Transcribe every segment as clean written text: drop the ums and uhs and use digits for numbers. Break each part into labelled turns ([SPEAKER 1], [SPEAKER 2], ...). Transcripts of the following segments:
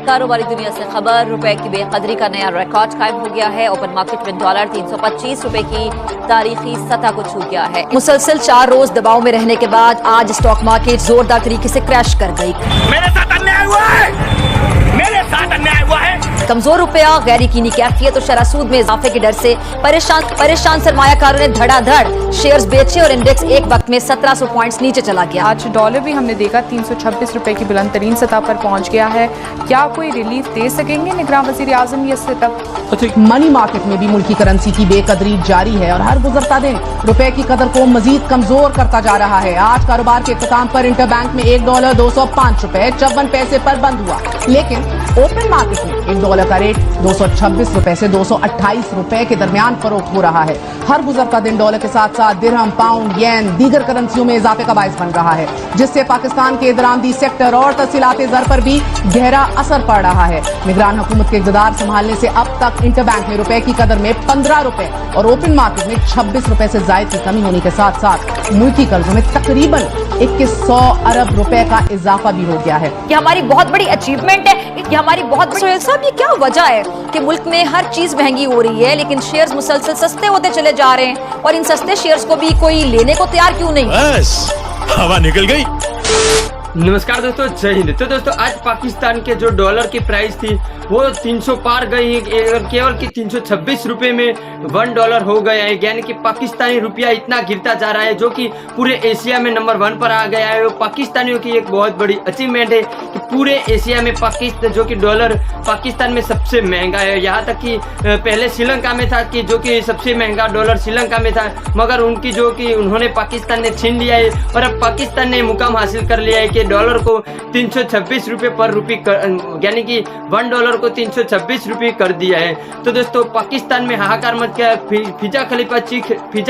[SPEAKER 1] कारोबारी दुनिया से खबर, रुपए की बेकदरी का नया रिकॉर्ड कायम हो गया है। ओपन मार्केट में डॉलर 325 रुपए की तारीखी सतह को छू गया है। मुसलसल 4 रोज दबाव में रहने के बाद आज स्टॉक मार्केट जोरदार तरीके से क्रैश कर गई।
[SPEAKER 2] मेरे साथ अन्याय हुआ है, मेरे साथ अन्याय हुआ है।
[SPEAKER 1] कमजोर रुपया, गैर यकीनी कैफियत और शरह सूद में इजाफे के डर से परेशान सरमायाकारों ने धड़ाधड़ शेयर्स बेचे और इंडेक्स एक वक्त में 1700 पॉइंट्स नीचे चला गया।
[SPEAKER 3] आज डॉलर भी हमने देखा 326 रुपए की बुलंद तरीन सतह पर पहुंच गया है। क्या कोई रिलीफ दे सकेंगे निगरान वजीर आजम ये सेटअप?
[SPEAKER 4] मनी मार्केट में भी मुल्की करेंसी की बेकदरी जारी है और हर गुजरता दिन रुपए की कदर को मजीद कमजोर करता जा रहा है। आज कारोबार के इख्तिताम पर इंटर बैंक में $1 205 रुपए 54 पैसे पर बंद हुआ, लेकिन ओपन मार्केट में $1 का रेट 226 रुपए से 228 रुपए के दरमियान फरोख्त हो रहा है। हर गुजरता दिन डॉलर के साथ साथ दिरहम, पाउंड, येन, दीगर करेंसियों में इजाफे का बायस बन रहा है, जिससे पाकिस्तान के दरामदी सेक्टर और तफसीलाती ज़र पर भी गहरा असर पड़ रहा है। निगरान हुकूमत के इक़्तिदार संभालने से अब तक इंटरबैंक में रुपए की कदर में 15 रुपए और ओपन मार्केट में 26 रुपए से जायद की कमी होने के साथ साथ मुल्की कर्जों में तकरीबन 2100 अरब रुपए का इजाफा भी हो गया है।
[SPEAKER 1] ये हमारी बहुत बड़ी अचीवमेंट है। ये हमारी बहुत बड़ी सोहेल साहब, ये क्या वजह है कि मुल्क में हर चीज महंगी हो रही है लेकिन शेयर्स मुसलसल सस्ते होते चले जा रहे हैं, और इन सस्ते शेयर्स को भी कोई लेने को तैयार क्यों नहीं?
[SPEAKER 2] बस हवा निकल गई।
[SPEAKER 5] नमस्कार दोस्तों, जय हिंद। तो दोस्तों आज पाकिस्तान के जो डॉलर की प्राइस थी वो 300 पार गई, केवल कि 326 रुपए में $1 हो गया है। यानी कि पाकिस्तानी रुपया इतना गिरता जा रहा है जो कि पूरे एशिया में नंबर 1 पर आ गया है। वो पाकिस्तानियों की एक बहुत बड़ी अचीवमेंट है कि पूरे एशिया में पाकिस्तान जो कि डॉलर पाकिस्तान में सबसे महंगा है। यहाँ तक कि पहले श्रीलंका में था कि जो कि सबसे महंगा डॉलर श्रीलंका में था, मगर उनकी जो कि उन्होंने पाकिस्तान ने छीन लिया है और अब पाकिस्तान ने मुकाम हासिल कर लिया है कि डॉलर को 326 रुपए पर रुपये यानी कि $1 को 326 रुपये कर दिया है। तो दोस्तों पाकिस्तान में हाहाकार मच गया। फिजा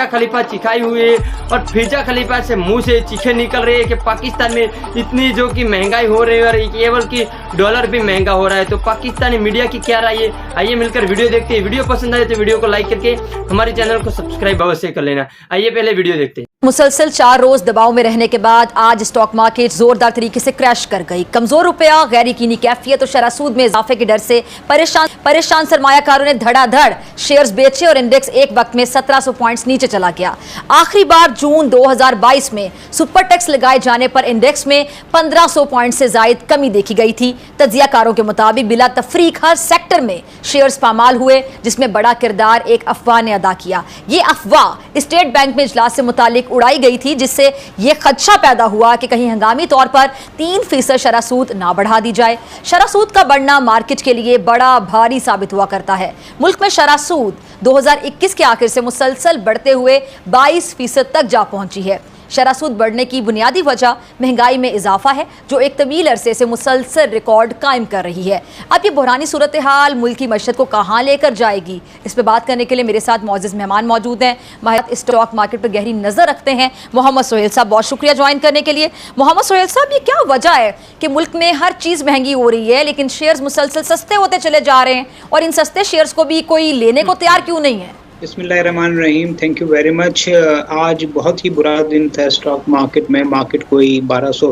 [SPEAKER 5] खलीफा चिखाई हुई है और फिजा खलीफा से मुंह से चीखे निकल रही है कि पाकिस्तान में इतनी जो कि महंगाई हो रही है और केवल कि डॉलर भी महंगा हो रहा है। तो पाकिस्तानी मीडिया की क्या राय है, आइए मिलकर वीडियो देखते हैं। वीडियो पसंद आए तो वीडियो को लाइक करके हमारे चैनल को सब्सक्राइब अवश्य कर लेना। आइए पहले वीडियो देखते हैं।
[SPEAKER 1] मुसलसल 4 रोज दबाव में रहने के बाद आज स्टॉक मार्केट जोरदार तरीके से क्रैश कर गई। कमजोर रुपया, गैर यकीनी कैफियत और शरह सूद में इजाफे के डर से परेशान सरमायाकारों ने धड़ाधड़ शेयर्स बेचे और इंडेक्स एक वक्त में 1700 पॉइंट्स नीचे चला गया। आखिरी बार जून 2022 में सुपर टैक्स लगाए जाने पर इंडेक्स में 1500 पॉइंट से जायद कमी देखी गई थी। तज्जियाकारों के मुताबिक बिला तफरीक हर सेक्टर में शेयर्स पामाल हुए, जिसमें बड़ा किरदार एक अफवाह ने अदा किया। ये अफवाह स्टेट बैंक में इजलास से मुतालिक उड़ाई गई थी, जिससे यह खदशा पैदा हुआ कि कहीं हंगामी तौर पर 3% शरह सूद ना बढ़ा दी जाए। शरह सूद का बढ़ना मार्केट के लिए बड़ा भारी साबित हुआ करता है। मुल्क में शरह सूद 2021 के आखिर से मुसलसल बढ़ते हुए 22% तक जा पहुंची है। शरह सूद बढ़ने की बुनियादी वजह महंगाई में इजाफा है, जो एक तवील अरसे से मुसलसल रिकॉर्ड कायम कर रही है। अब ये बुरानी सूरत हाल मुल्क की मईशत को कहाँ लेकर जाएगी, इस पर बात करने के लिए मेरे साथ मौजूद मेहमान मौजूद हैं। माहिर स्टॉक मार्केट पर गहरी नजर रखते हैं मोहम्मद सोहेल साहब, बहुत शुक्रिया ज्वाइन करने के लिए। मोहम्मद सोहेल साहब, ये क्या वजह है कि मुल्क में हर चीज़ महंगी हो रही है लेकिन शेयर्स मुसलसल सस्ते होते चले जा रहे हैं, और इन सस्ते शेयर्स को भी कोई लेने को तैयार क्यों नहीं है?
[SPEAKER 6] बिस्मिल्लाहिर्रहमानिर्रहीम, थैंक यू वेरी मच। आज बहुत ही बुरा दिन था स्टॉक मार्केट में। मार्केट कोई 1200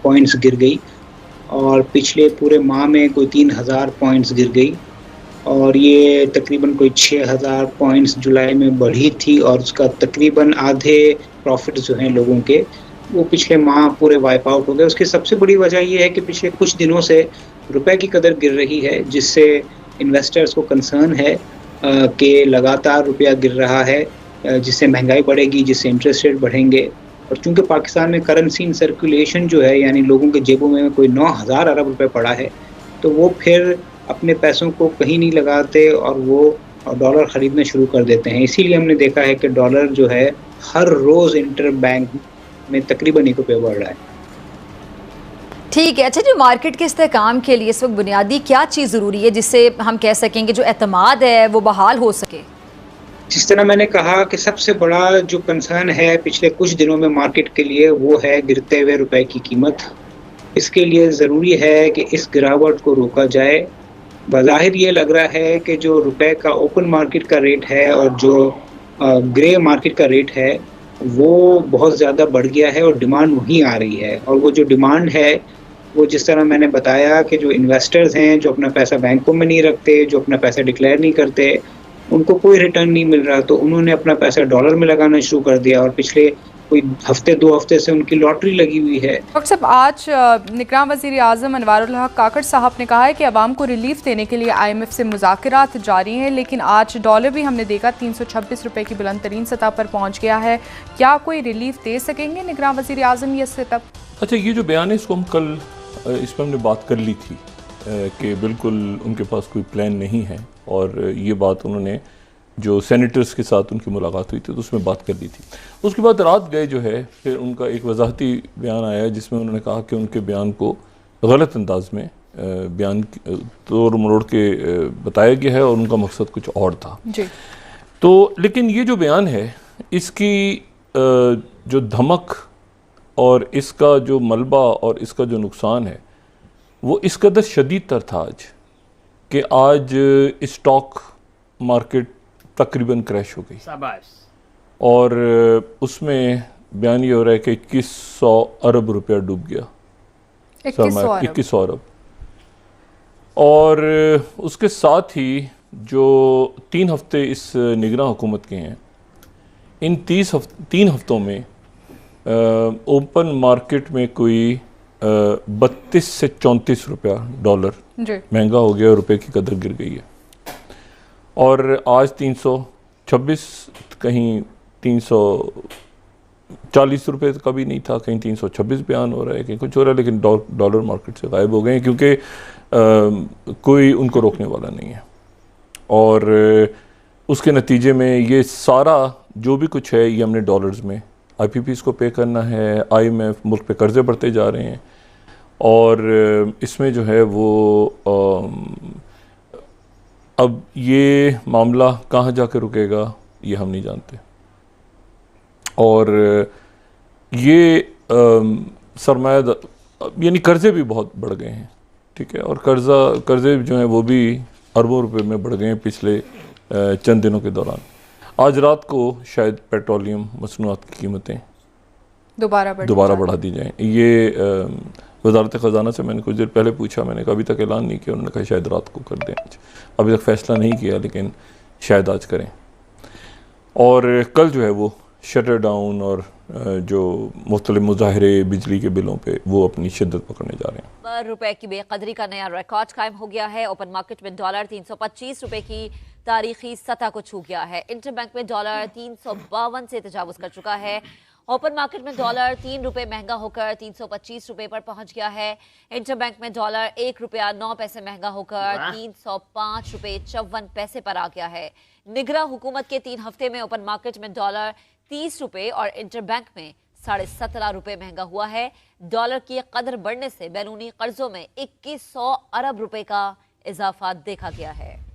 [SPEAKER 6] पॉइंट्स गिर गई और पिछले पूरे माह में कोई 3000 पॉइंट्स गिर गई, और ये तकरीबन कोई 6000 पॉइंट्स जुलाई में बढ़ी थी, और उसका तकरीबन आधे प्रॉफिट जो हैं लोगों के वो पिछले माह पूरे वाइप आउट हो गए। उसकी सबसे बड़ी वजह ये है कि पिछले कुछ दिनों से रुपए की कदर गिर रही है, जिससे इन्वेस्टर्स को कंसर्न है कि लगातार रुपया गिर रहा है, जिससे महंगाई बढ़ेगी, जिससे इंटरेस्ट रेट बढ़ेंगे। और चूंकि पाकिस्तान में करेंसी इन सर्कुलेशन जो है, यानी लोगों के जेबों में कोई 9000 अरब रुपए पड़ा है, तो वो फिर अपने पैसों को कहीं नहीं लगाते और वो डॉलर ख़रीदना शुरू कर देते हैं। इसीलिए हमने देखा है कि डॉलर जो है हर रोज़ इंटर बैंक में तकरीबन ₹1 बढ़ रहा है।
[SPEAKER 1] ठीक है, अच्छा जी, मार्केट के इस्तेहकाम के लिए इस वक्त बुनियादी क्या चीज़ ज़रूरी है जिससे हम कह सकेंगे जो एतमाद है वो बहाल हो सके?
[SPEAKER 6] जिस तरह मैंने कहा कि सबसे बड़ा जो कंसर्न है पिछले कुछ दिनों में मार्केट के लिए, वो है गिरते हुए रुपए की कीमत। इसके लिए ज़रूरी है कि इस गिरावट को रोका जाए। बज़ाहिर ये लग रहा है कि जो रुपए का ओपन मार्केट का रेट है और जो ग्रे मार्केट का रेट है वो बहुत ज़्यादा बढ़ गया है और डिमांड वहीं आ रही है, और वो जो डिमांड है वो जिस तरह मैंने बताया कि जो इन्वेस्टर्स हैं, जो अपना पैसा बैंकों में नहीं रखते, जो अपना पैसा डिक्लेयर नहीं करते, उनको कोई रिटर्न नहीं मिल रहा, तो उन्होंने अपना पैसा डॉलर में लगाना शुरू कर दिया और पिछले कोई हफ्ते 2 हफ्ते से उनकी लॉटरी लगी हुई है।
[SPEAKER 3] डॉक्टर साहब, आज निगरान वज़ीर आज़म अनवारुल हक काकड़ साहब ने कहा है कि अवाम को रिलीफ देने के लिए IMF से मुज़ाकरात जारी हैं, लेकिन आज डॉलर भी हमने देखा 326 रुपये की बुलंद तरीन सतह पर पहुँच गया है। क्या कोई रिलीफ दे सकेंगे निगरान वज़ीर आज़म ये सितब?
[SPEAKER 7] अच्छा, ये जो बयान है इसको हम कल इस पर हमने बात कर ली थी कि बिल्कुल उनके पास कोई प्लान नहीं है, और ये बात उन्होंने जो सेनेटर्स के साथ उनकी मुलाकात हुई थी तो उसमें बात कर दी थी। उसके बाद रात गए जो है फिर उनका एक वजाहती बयान आया जिसमें उन्होंने कहा कि उनके बयान को गलत अंदाज में बयान तोड़ मरोड़ के बताया गया है और उनका मकसद कुछ और था
[SPEAKER 3] जी।
[SPEAKER 7] तो लेकिन ये जो बयान है इसकी जो धमक और इसका जो मलबा और इसका जो नुकसान है वो इस कदर शदीद तर था आज कि आज स्टॉक मार्केट तकरीबन क्रैश हो गई
[SPEAKER 5] शाबाश।
[SPEAKER 7] और उसमें बयान ये हो रहा है कि 2100 अरब रुपया डूब गया, 2100 अरब। और उसके साथ ही जो 3 हफ्ते इस निगरान हुकूमत के हैं, इन 3 हफ्तों में ओपन मार्केट में कोई 32 से 34 रुपया डॉलर महंगा हो गया और रुपए की कदर गिर गई है। और आज 326, कहीं 340 रुपये का भी नहीं था, कहीं 326 बयान हो रहा है, कहीं कुछ हो रहा है, लेकिन डॉलर मार्केट से गायब हो गए हैं क्योंकि कोई उनको रोकने वाला नहीं है। और उसके नतीजे में ये सारा जो भी कुछ है ये हमने डॉलर्स में IPPs को पे करना है, IMF मुल्क पे कर्जे बढ़ते जा रहे हैं, और इसमें जो है वो अब ये मामला कहाँ जाकर रुकेगा ये हम नहीं जानते। और ये सरमाया यानी कर्जे भी बहुत बढ़ गए हैं, ठीक है, और कर्जे जो हैं वो भी अरबों रुपए में बढ़ गए हैं पिछले चंद दिनों के दौरान। आज रात को शायद पेट्रोलियम मसनूआत की कीमतें दोबारा बढ़ा दी जाएँ। ये वजारत ख़जाना से मैंने कुछ देर पहले पूछा, मैंने कहा अभी तक ऐलान नहीं किया, उन्होंने कहा शायद रात को कर दें। आज अभी तक फैसला नहीं किया लेकिन शायद आज करें। और कल जो है वो शटर डाउन और जो मुख्तलिफ मुजाहरे बिजली के बिलों पे वो अपनी शिद्दत पकड़ने जा रहे हैं।
[SPEAKER 1] रुपए की बेकदरी का नया रिकॉर्ड कायम हो गया है। ओपन मार्केट में डॉलर 325 रुपए की तारीखी सतह को छू गया है। इंटरबैंक में डॉलर 352 से तजावुज कर चुका है। ओपन मार्केट में डॉलर 3 रुपए महंगा होकर 325 रुपए पर पहुंच गया है। इंटरबैंक में डॉलर 1 रुपया 9 पैसे महंगा होकर 305 रुपए 54 पैसे पर आ गया है। निगरां हुकूमत के 3 हफ्ते में ओपन मार्केट में डॉलर 30 रुपए और इंटरबैंक में 17.5 रुपए महंगा हुआ है। डॉलर की कदर बढ़ने से बैरूनी कर्जों में 2100 अरब रुपए का इजाफा देखा गया है।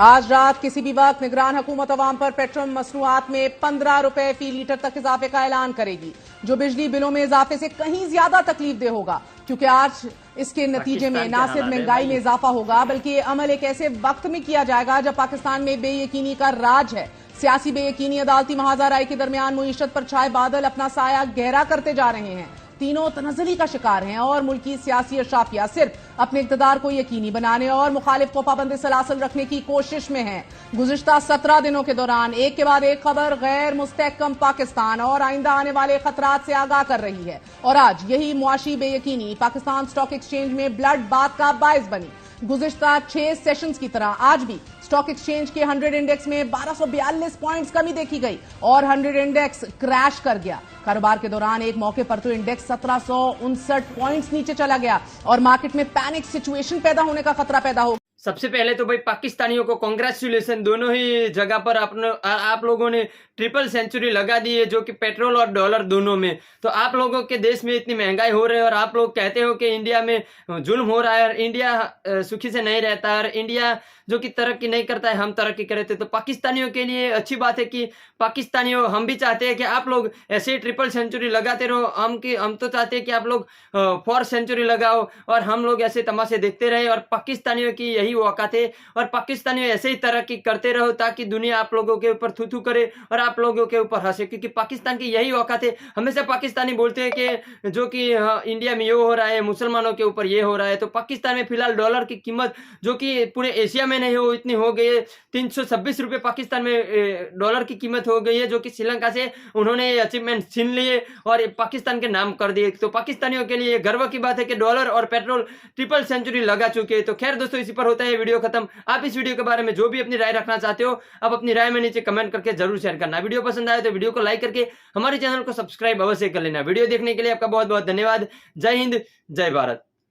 [SPEAKER 4] आज रात किसी भी वक्त निगरान हुकूमत अवाम पर पेट्रोल मसनूआत में 15 रुपए फी लीटर तक इजाफे का ऐलान करेगी, जो बिजली बिलों में इजाफे से कहीं ज्यादा तकलीफ दे होगा, क्योंकि आज इसके नतीजे में न सिर्फ महंगाई में इजाफा होगा बल्कि ये अमल एक ऐसे वक्त में किया जाएगा जब पाकिस्तान में बेयकीनी का राज है। सियासी बेयकीनी, अदालती महाजाराई के दरमियान मुईशत पर छाए बादल अपना साया गहरा करते जा रहे हैं। तीनों तनज़्ज़ुली का शिकार हैं और मुल्की सियासी अशराफिया सिर्फ अपने इक़्तिदार को यकीनी बनाने और मुखालिफ को पाबंद सलासल रखने की कोशिश में है। गुज़िश्ता 17 दिनों के दौरान एक के बाद एक खबर गैर मुस्तहकम पाकिस्तान और आइंदा आने वाले खतरात से आगाह कर रही है। और आज यही मुआशी बेयकीनी पाकिस्तान स्टॉक एक्सचेंज में ब्लड बाथ का बायस बनी। गुज़िश्ता 6 सेशंस की तरह आज भी स्टॉक एक्सचेंज के 100 इंडेक्स में 1242 पॉइंट्स कमी देखी गई और 100 इंडेक्स क्रैश कर गया। कारोबार के दौरान एक मौके पर तो इंडेक्स 1759 पॉइंट्स नीचे चला गया और मार्केट में पैनिक सिचुएशन पैदा होने का खतरा पैदा हो।
[SPEAKER 5] सबसे पहले तो भाई पाकिस्तानियों को कांग्रेचुलेशन, दोनों ही जगह पर आप लोगों ने ट्रिपल सेंचुरी लगा दी है, जो कि पेट्रोल और डॉलर दोनों में। तो आप लोगों के देश में इतनी महंगाई हो रही है और आप लोग कहते हो कि इंडिया में जुल्म हो रहा है और इंडिया सुखी से नहीं रहता और इंडिया जो कि तरक्की नहीं करता है, हम तरक्की करे थे। तो पाकिस्तानियों के लिए अच्छी बात है कि पाकिस्तानियों हम भी चाहते हैं कि आप लोग ऐसे ही ट्रिपल सेंचुरी लगाते रहो। हम तो चाहते हैं कि आप लोग 4 सेंचुरी लगाओ और हम लोग ऐसे तमाशे देखते रहे। और पाकिस्तानियों की यही यही औकात है और पाकिस्तानी ऐसे ही तरक्की करते रहो ताकि दुनिया आप लोगों के ऊपर थू थू करे और आप लोगों के ऊपर हंसे, क्योंकि पाकिस्तान की यही औकात है। हमेशा पाकिस्तानी बोलते हैं कि जो कि इंडिया में ये हो रहा है, मुसलमानों के ऊपर ये हो रहा है, तो पाकिस्तान में फिलहाल डॉलर की कीमत जो कि पूरे एशिया में नहीं हो इतनी हो गई है, 326 रुपये पाकिस्तान में डॉलर की कीमत हो गई है, जो कि श्रीलंका से उन्होंने ये अचीवमेंट छीन लिए और पाकिस्तान के नाम कर दिए। तो पाकिस्तानियों के लिए गर्व की बात है कि डॉलर और पेट्रोल ट्रिपल सेंचुरी लगा चुके हैं। तो खैर दोस्तों, इसी पर होता है वीडियो खत्म। आप इस वीडियो के बारे में जो भी अपनी राय रखना चाहते हो, आप अपनी राय में नीचे कमेंट करके जरूर शेयर करना। वीडियो पसंद आए तो वीडियो को लाइक करके हमारे चैनल को सब्सक्राइब अवश्य कर लेना। वीडियो देखने के लिए आपका बहुत बहुत धन्यवाद। जय हिंद, जय भारत।